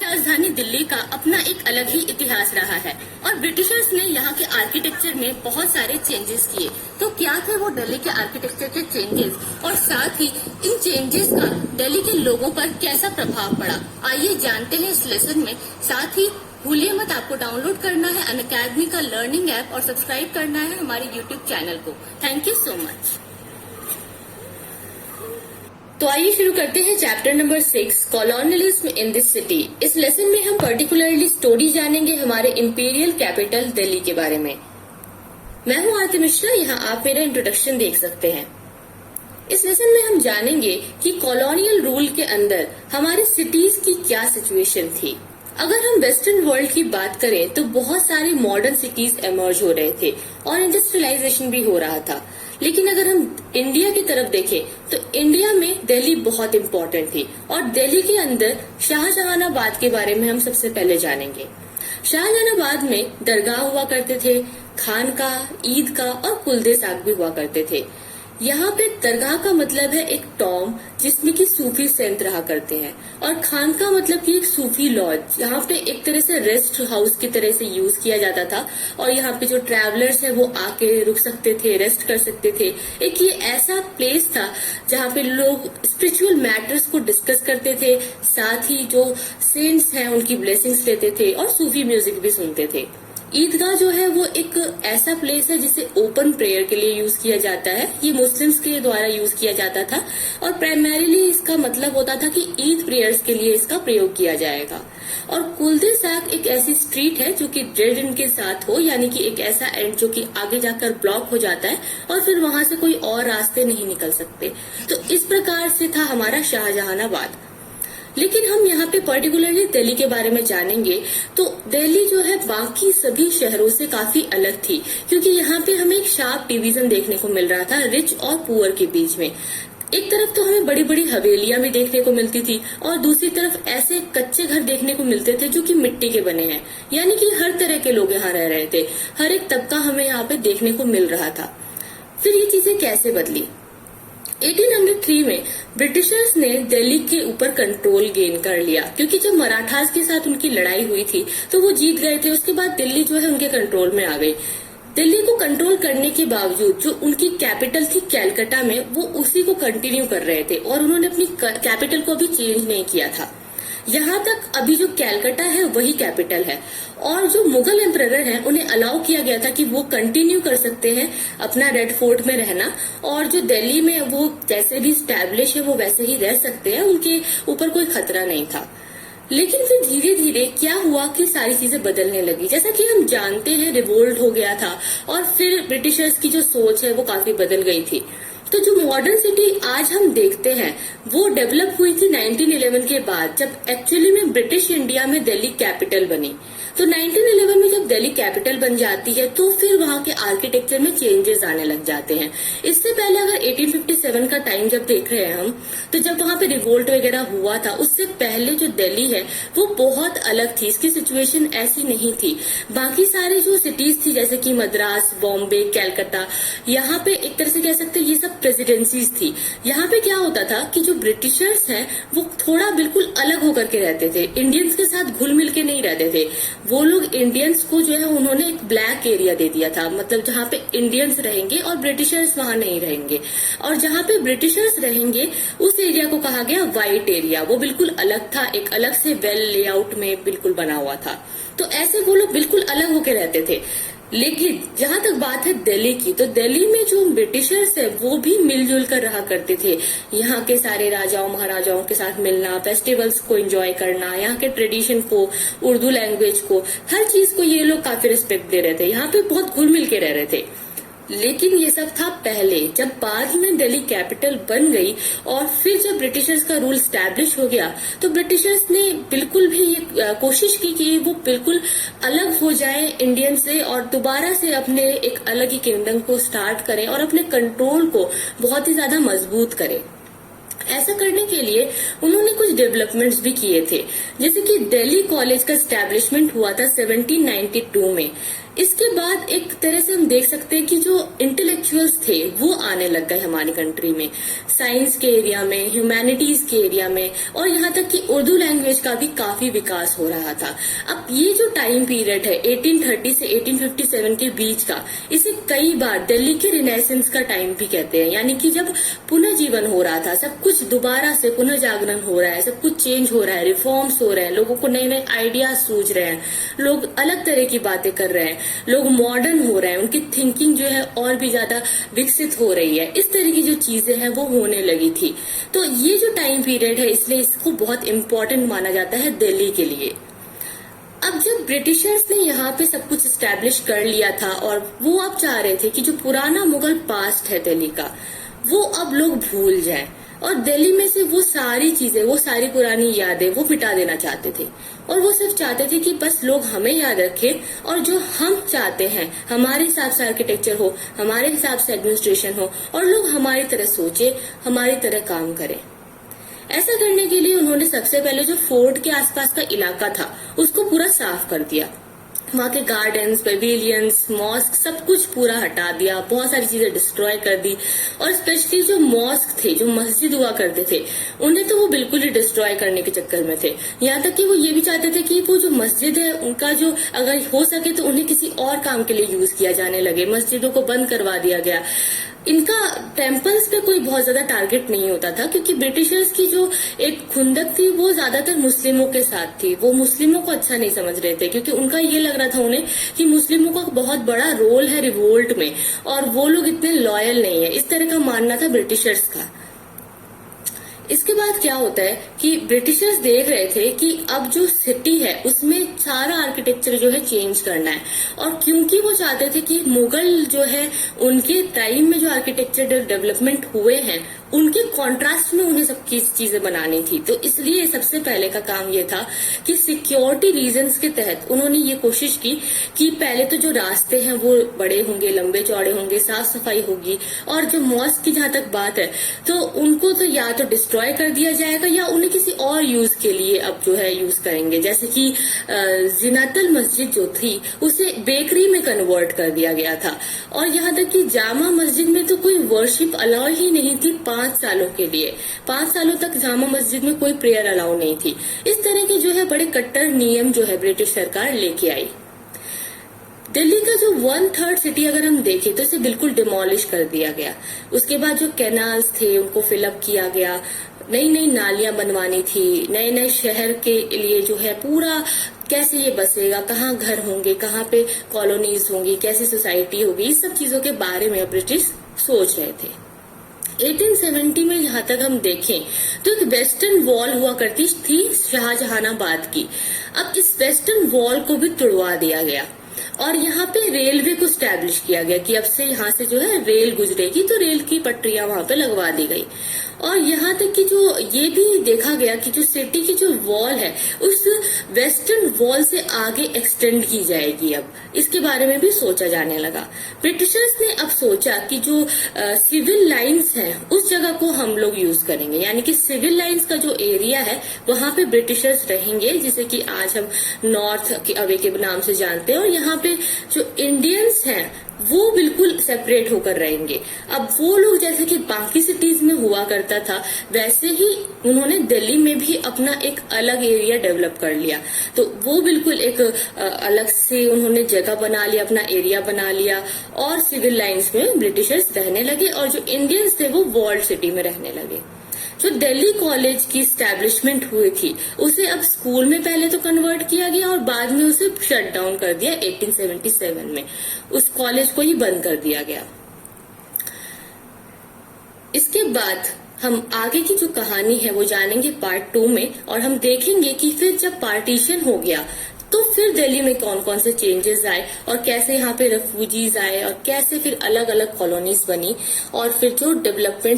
राजधानी दिल्ली का अपना एक अलग ही इतिहास रहा है और ब्रिटिशर्स ने यहाँ के आर्किटेक्चर में बहुत सारे चेंजेस किए। तो क्या थे वो दिल्ली के आर्किटेक्चर के चेंजेस और साथ ही इन चेंजेस का दिल्ली के लोगों पर कैसा प्रभाव पड़ा, आइए जानते हैं इस लेसन में। साथ ही भूलिए मत, आपको डाउनलोड करना है अनअकैडमी का लर्निंग ऐप और सब्सक्राइब करना है हमारे यूट्यूब चैनल को। Thank you so much. तो आइए शुरू करते हैं chapter number 6, colonialism in this city. इस लेसन में हम पर्टिकुलरली स्टोरी जानेंगे हमारे इंपीरियल कैपिटल दिल्ली के बारे में। मैं हूं आरती मिश्रा, यहाँ आप मेरा इंट्रोडक्शन देख सकते हैं। इस लेसन में हम जानेंगे कि कॉलोनियल रूल के अंदर हमारे सिटीज की क्या सिचुएशन थी। अगर हम वेस्टर्न वर्ल्ड की बात करें तो बहुत सारे मॉडर्न सिटीज एमर्ज हो रहे थे और इंडस्ट्रियलाइजेशन भी हो रहा था। लेकिन अगर हम इंडिया की तरफ देखें तो इंडिया में दिल्ली बहुत इम्पोर्टेंट थी और दिल्ली के अंदर शाहजहानाबाद के बारे में हम सबसे पहले जानेंगे। शाहजहानाबाद में दरगाह हुआ करते थे, खानका, ईदगाह और कुलदे साग भी हुआ करते थे। यहाँ पे दरगाह का मतलब है एक टॉम जिसमें कि सूफी सेंट रहा करते हैं और खान का मतलब कि एक सूफी लॉज। यहाँ पे एक तरह से रेस्ट हाउस की तरह से यूज किया जाता था और यहाँ पे जो ट्रैवलर्स है वो आके रुक सकते थे, रेस्ट कर सकते थे। एक ये ऐसा प्लेस था जहाँ पे लोग स्पिरिचुअल मैटर्स को डिस्कस करते थे, साथ ही जो सेंट्स हैं उनकी ब्लेसिंग्स लेते थे और सूफी म्यूजिक भी सुनते थे। ईदगाह जो है वो एक ऐसा प्लेस है जिसे ओपन प्रेयर के लिए यूज किया जाता है। ये मुस्लिम्स के द्वारा यूज किया जाता था और प्राइमरीली इसका मतलब होता था कि ईद प्रेयर्स के लिए इसका प्रयोग किया जाएगा। और कुलदे साग एक ऐसी स्ट्रीट है जो कि डेड एंड के साथ हो, यानी कि एक ऐसा एंड जो कि आगे जाकर ब्लॉक हो जाता है और फिर वहां से कोई और रास्ते नहीं निकल सकते। तो इस प्रकार से था हमारा शाहजहानाबाद। लेकिन हम यहाँ पे पर्टिकुलरली दिल्ली के बारे में जानेंगे तो दिल्ली जो है बाकी सभी शहरों से काफी अलग थी, क्योंकि यहाँ पे हमें एक शार्प डिवीजन देखने को मिल रहा था रिच और पुअर के बीच में। एक तरफ तो हमें बड़ी बड़ी हवेलियां भी देखने को मिलती थी और दूसरी तरफ ऐसे कच्चे घर देखने को मिलते थे जो कि मिट्टी के बने हैं, यानी कि हर तरह के लोग यहाँ रह रहे थे। हर एक तबका हमें यहाँ पे देखने को मिल रहा था। फिर ये चीजें कैसे बदली? 1803 में ब्रिटिशर्स ने दिल्ली के ऊपर कंट्रोल गेन कर लिया, क्योंकि जब मराठास के साथ उनकी लड़ाई हुई थी तो वो जीत गए थे। उसके बाद दिल्ली जो है उनके कंट्रोल में आ गई। दिल्ली को कंट्रोल करने के बावजूद जो उनकी कैपिटल थी कैलकाटा में, वो उसी को कंटिन्यू कर रहे थे और उन्होंने अपनी कैपिटल को भी चेंज नहीं किया था। यहाँ तक अभी जो कैलकाटा है वही कैपिटल है और जो मुगल एम्परर हैं उन्हें अलाउ किया गया था कि वो कंटिन्यू कर सकते हैं अपना रेड फोर्ट में रहना और जो दिल्ली में वो जैसे भी स्टैब्लिश है वो वैसे ही रह सकते हैं, उनके ऊपर कोई खतरा नहीं था। लेकिन फिर धीरे धीरे क्या हुआ कि सारी चीजें बदलने लगी। जैसा कि हम जानते हैं रिवोल्ट हो गया था और फिर ब्रिटिशर्स की जो सोच है वो काफी बदल गई थी। तो जो मॉडर्न सिटी आज हम देखते हैं वो डेवलप हुई थी 1911 के बाद, जब एक्चुअली में ब्रिटिश इंडिया में दिल्ली कैपिटल बनी। तो 1911 में जब दिल्ली कैपिटल बन जाती है तो फिर वहां के आर्किटेक्चर में चेंजेस आने लग जाते हैं। इससे पहले अगर 1857 का टाइम जब देख रहे हैं हम, तो जब वहां पे रिवोल्ट वगैरह हुआ था उससे पहले जो दिल्ली है वो बहुत अलग थी। इसकी सिचुएशन ऐसी नहीं थी। बाकी सारे जो सिटीज थी जैसे कि मद्रास, बॉम्बे, कैलकाटा, यहाँ पे एक तरह से कह सकते हैं ये सब प्रेसिडेंसीज थी। यहाँ पे क्या होता था कि जो ब्रिटिशर्स हैं वो थोड़ा बिल्कुल अलग होकर के रहते थे, इंडियंस के साथ घुल मिल के नहीं रहते थे। वो लोग इंडियंस को जो है उन्होंने एक ब्लैक एरिया दे दिया था, मतलब जहाँ पे इंडियंस रहेंगे और ब्रिटिशर्स वहां नहीं रहेंगे। और जहाँ पे ब्रिटिशर्स रहेंगे उस एरिया को कहा गया व्हाइट एरिया। वो बिल्कुल अलग था, एक अलग से वेल लेआउट में बिल्कुल बना हुआ था। तो ऐसे वो लोग बिल्कुल अलग होके रहते थे। लेकिन जहां तक बात है दिल्ली की, तो दिल्ली में जो ब्रिटिशर्स है वो भी मिलजुल कर रहा करते थे। यहाँ के सारे राजाओं महाराजाओं के साथ मिलना, फेस्टिवल्स को एंजॉय करना, यहाँ के ट्रेडिशन को, उर्दू लैंग्वेज को, हर चीज को ये लोग काफी रिस्पेक्ट दे रहे थे। यहाँ पे बहुत घुल मिल के रह रहे थे। लेकिन ये सब था पहले। जब बाद में दिल्ली कैपिटल बन गई और फिर जब ब्रिटिशर्स का रूल स्टैब्लिश हो गया तो ब्रिटिशर्स ने बिल्कुल भी ये कोशिश की कि वो बिल्कुल अलग हो जाए इंडियन से और दोबारा से अपने एक अलग ही किंगडम को स्टार्ट करें और अपने कंट्रोल को बहुत ही ज्यादा मजबूत करें। ऐसा करने के लिए उन्होंने कुछ डेवलपमेंट्स भी किए थे, जैसे कि दिल्ली कॉलेज का एस्टेब्लिशमेंट हुआ था 1792 में। इसके बाद एक तरह से हम देख सकते हैं कि जो इंटेलेक्चुअल्स थे वो आने लग गए हमारी कंट्री में, साइंस के एरिया में, ह्यूमैनिटीज के एरिया में, और यहाँ तक कि उर्दू लैंग्वेज का भी काफी विकास हो रहा था। अब ये जो टाइम पीरियड है 1830 से 1857 के बीच का, इसे कई बार दिल्ली के रिनेसेंस का टाइम भी कहते हैं, यानी कि जब पुनर्जीवन हो रहा था, सब कुछ दोबारा से पुनर्जागरण हो रहा है, सब कुछ चेंज हो रहा है, रिफॉर्म्स हो रहे हैं, लोगों को नए नए आइडियाज सूझ रहे हैं, लोग अलग तरह की बातें कर रहे हैं, लोग मॉडर्न हो रहे हैं, उनकी थिंकिंग जो है और भी ज्यादा विकसित हो रही है। इस तरह की जो चीजें हैं वो होने लगी थी। तो ये जो टाइम पीरियड है इसलिए इसको बहुत इम्पोर्टेंट माना जाता है दिल्ली के लिए। अब जब ब्रिटिशर्स ने यहाँ पे सब कुछ स्टैब्लिश कर लिया था और वो अब चाह रहे थे कि जो पुराना मुगल पास्ट है दिल्ली का वो अब लोग भूल जाएं और दिल्ली में से वो सारी चीजें, वो सारी पुरानी यादें वो मिटा देना चाहते थे, और वो सिर्फ चाहते थे कि बस लोग हमें याद रखें और जो हम चाहते हैं, हमारे हिसाब से आर्किटेक्चर हो, हमारे हिसाब से एडमिनिस्ट्रेशन हो, और लोग हमारी तरह सोचे, हमारी तरह काम करें। ऐसा करने के लिए उन्होंने सबसे पहले जो फोर्ट के आसपास का इलाका था उसको पूरा साफ कर दिया। वहाँ के गार्डन्स, पेविलियंस, मॉस्क सब कुछ पूरा हटा दिया, बहुत सारी चीजें डिस्ट्रॉय कर दी, और स्पेशली जो मॉस्क थे, जो मस्जिद हुआ करते थे, उन्हें तो वो बिल्कुल ही डिस्ट्रॉय करने के चक्कर में थे। यहाँ तक कि वो ये भी चाहते थे कि वो जो मस्जिद है उनका जो अगर हो सके तो उन्हें किसी और काम के लिए यूज किया जाने लगे, मस्जिदों को बंद करवा दिया गया। इनका टेम्पल्स पे कोई बहुत ज्यादा टारगेट नहीं होता था, क्योंकि ब्रिटिशर्स की जो एक खुंदक थी वो ज्यादातर मुस्लिमों के साथ थी। वो मुस्लिमों को अच्छा नहीं समझ रहे थे, क्योंकि उनका ये लग रहा था उन्हें कि मुस्लिमों का बहुत बड़ा रोल है रिवोल्ट में और वो लोग इतने लॉयल नहीं है। इस तरह का मानना था ब्रिटिशर्स का। इसके बाद क्या होता है कि ब्रिटिशर्स देख रहे थे कि अब जो सिटी है उसमें सारा आर्किटेक्चर जो है चेंज करना है, और क्योंकि वो चाहते थे कि मुगल जो है उनके टाइम में जो आर्किटेक्चर डेवलपमेंट हुए हैं उनके कॉन्ट्रास्ट में उन्हें सब चीजें बनानी थी, तो इसलिए सबसे पहले का काम ये था कि सिक्योरिटी रीजंस के तहत उन्होंने ये कोशिश की कि पहले तो जो रास्ते हैं वो बड़े होंगे, लंबे चौड़े होंगे, साफ सफाई होगी, और जो मॉस्क की जहां तक बात है तो उनको तो या तो डिस्ट्रॉय कर दिया जाएगा या उन्हें किसी और यूज के लिए अब जो है यूज करेंगे। जैसे कि जिनातल मस्जिद जो थी उसे बेकरी में कन्वर्ट कर दिया गया था, और यहाँ तक कि जामा मस्जिद में तो कोई वर्शिप अलाउ ही नहीं थी 5 सालों के लिए। 5 सालों तक जामा मस्जिद में कोई प्रेयर अलाउ नहीं थी। इस तरह के जो है बड़े कट्टर नियम जो है ब्रिटिश सरकार लेके आई। दिल्ली का जो 1/3 सिटी अगर हम देखें तो इसे बिल्कुल डिमोलिश कर दिया गया। उसके बाद जो कैनाल्स थे उनको फिलअप किया गया, नई नई नालियां बनवानी थी, नए नए शहर के लिए जो है पूरा कैसे ये बसेगा, कहाँ घर होंगे, कहाँ पे कॉलोनीज होंगी, कैसी सोसाइटी होगी, इस सब चीजों के बारे में ब्रिटिश सोच रहे थे। 1870 में जहां तक हम देखें तो एक वेस्टर्न वॉल हुआ करती थी शाहजहानाबाद की। अब इस वेस्टर्न वॉल को भी तुड़वा दिया गया और यहाँ पे रेलवे को स्टैब्लिश किया गया कि अब से यहाँ से जो है रेल गुजरेगी, तो रेल की पटरियां वहां पे लगवा दी गई। और यहाँ तक कि जो ये भी देखा गया कि जो सिटी की जो वॉल है उस वेस्टर्न वॉल से आगे एक्सटेंड की जाएगी। अब इसके बारे में भी सोचा जाने लगा। ब्रिटिशर्स ने अब सोचा कि जो सिविल लाइंस हैं उस जगह को हम लोग यूज करेंगे, यानी कि सिविल लाइंस का जो एरिया है वहां पे ब्रिटिशर्स रहेंगे, जिसे कि आज हम नॉर्थ अवे के नाम से जानते हैं, और यहाँ पे जो इंडियंस हैं वो बिल्कुल सेपरेट होकर रहेंगे। अब वो लोग जैसे कि बाकी सिटीज में हुआ करता था वैसे ही उन्होंने दिल्ली में भी अपना एक अलग एरिया डेवलप कर लिया, तो वो बिल्कुल एक अलग से उन्होंने जगह बना लिया, अपना एरिया बना लिया, और सिविल लाइंस में ब्रिटिशर्स रहने लगे और जो इंडियंस थे वो वॉल्ड सिटी में रहने लगे। जो दिल्ली कॉलेज की स्टैब्लिशमेंट हुई थी उसे अब स्कूल में पहले तो कन्वर्ट किया गया और बाद में उसे शट डाउन कर दिया 1877 में। उस कॉलेज को ही बंद कर दिया गया। इसके बाद हम आगे की जो कहानी है वो जानेंगे पार्ट 2 में, और हम देखेंगे कि फिर जब पार्टीशन हो गया तो फिर दिल्ली में कौन कौन से चेंजेस आए और कैसे यहाँ पे रेफ्यूजीज आए और कैसे फिर अलग अलग कॉलोनीज बनी और फिर जो डेवलपमेंट